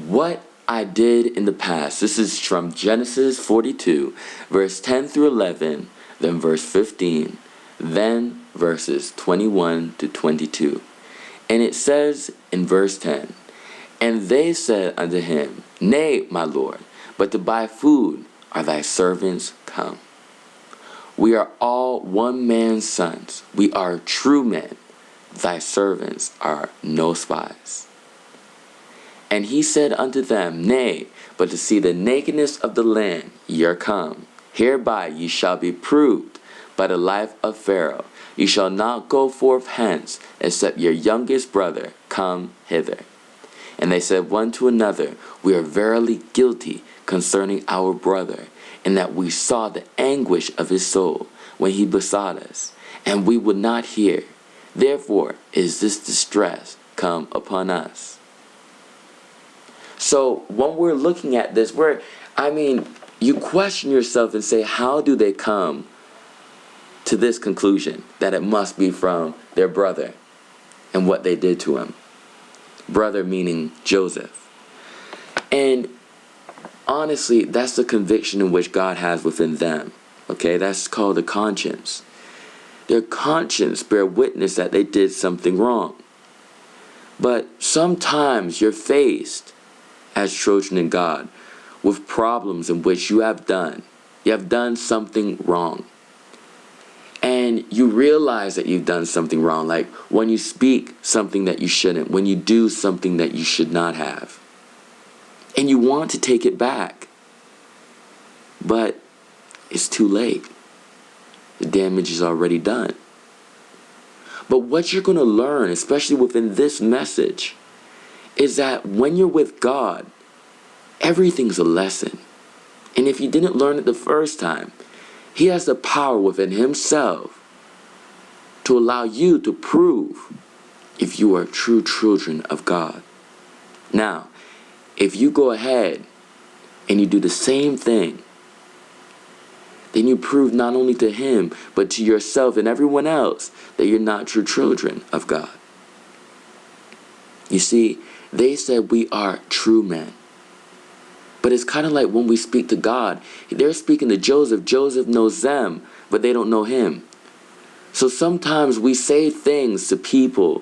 what I did in the past. This is from Genesis 42, verse 10 through 11, then verse 15, then verses 21 to 22. And it says in verse 10, "And they said unto him, Nay, my Lord, but to buy food are thy servants come. We are all one man's sons. We are true men. Thy servants are no spies. And he said unto them, Nay, but to see the nakedness of the land ye are come. Hereby ye shall be proved by the life of Pharaoh. Ye shall not go forth hence, except your youngest brother come hither. And they said one to another, We are verily guilty concerning our brother, in that we saw the anguish of his soul when he besought us, and we would not hear. Therefore is this distress come upon us." So when we're looking at this, you question yourself and say, how do they come to this conclusion that it must be from their brother and what they did to him? Brother meaning Joseph. And honestly, that's the conviction in which God has within them. Okay, that's called a conscience. Their conscience bear witness that they did something wrong. But sometimes you're faced as children of God with problems in which you have done something wrong. And you realize that you've done something wrong, like when you speak something that you shouldn't, when you do something that you should not have. And you want to take it back, but it's too late. The damage is already done. But what you're going to learn, especially within this message, is that when you're with God, everything's a lesson. And if you didn't learn it the first time, He has the power within Himself to allow you to prove if you are true children of God. Now, if you go ahead and you do the same thing, then you prove not only to Him, but to yourself and everyone else that you're not true children of God. You see, they said we are true men. But it's kind of like when we speak to God, they're speaking to Joseph. Joseph knows them, but they don't know him. So sometimes we say things to people,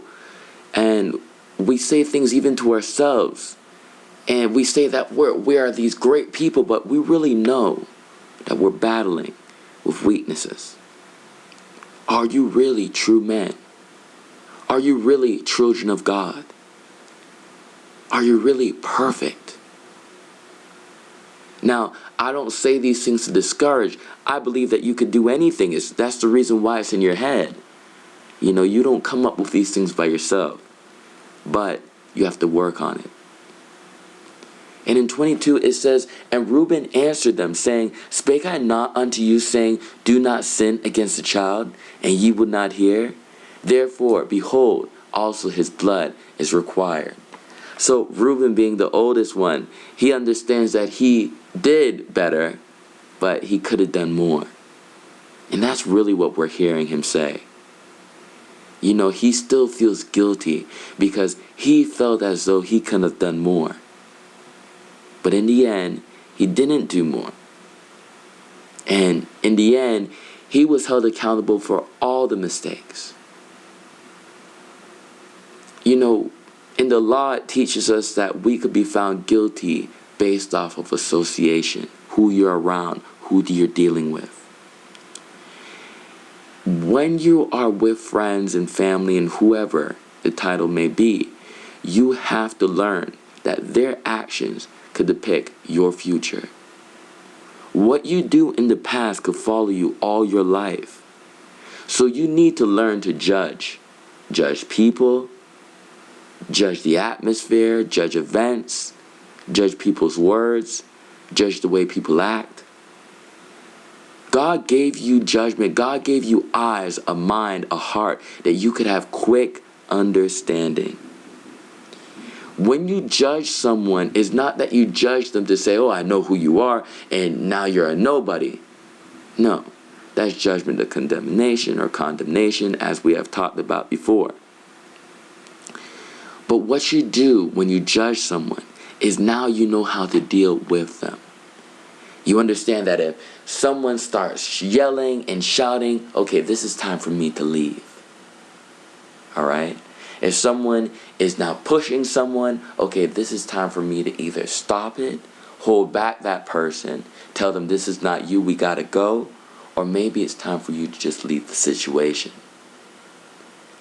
and we say things even to ourselves, and we say that we are these great people, but we really know that we're battling with weaknesses. Are you really true men? Are you really children of God? Are you really perfect? Now, I don't say these things to discourage. I believe that you could do anything. That's the reason why it's in your head. You know, you don't come up with these things by yourself, but you have to work on it. And in 22 it says, "And Reuben answered them, saying, Spake I not unto you, saying, Do not sin against the child, and ye would not hear? Therefore, behold, also his blood is required." So Reuben, being the oldest one, he understands that he did better, but he could have done more. And that's really what we're hearing him say. You know, he still feels guilty because he felt as though he could have done more. But in the end, he didn't do more. And in the end, he was held accountable for all the mistakes. You know, in the law, it teaches us that we could be found guilty based off of association, who you're around, who you're dealing with. When you are with friends and family and whoever the title may be, you have to learn that their actions could depict your future. What you do in the past could follow you all your life. So you need to learn to judge. Judge people, judge the atmosphere, judge events, judge people's words, judge the way people act. God gave you judgment. God gave you eyes, a mind, a heart, that you could have quick understanding. When you judge someone, it's not that you judge them to say, oh, I know who you are, and now you're a nobody. No, that's judgment of condemnation or condemnation, as we have talked about before. But what you do when you judge someone is now you know how to deal with them. You understand that if someone starts yelling and shouting, okay, this is time for me to leave. All right? If someone is now pushing someone, okay, this is time for me to either stop it, hold back that person, tell them this is not you, we gotta go, or maybe it's time for you to just leave the situation.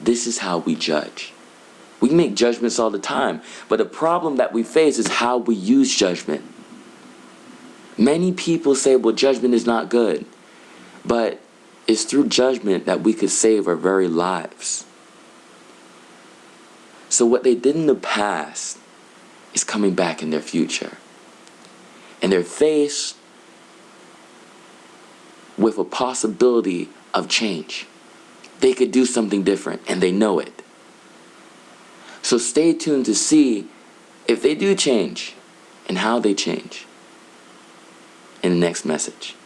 This is how we judge. We make judgments all the time, but the problem that we face is how we use judgment. Many people say, well, judgment is not good, but it's through judgment that we could save our very lives. So what they did in the past is coming back in their future. And they're faced with a possibility of change. They could do something different, and they know it. So stay tuned to see if they do change and how they change in the next message.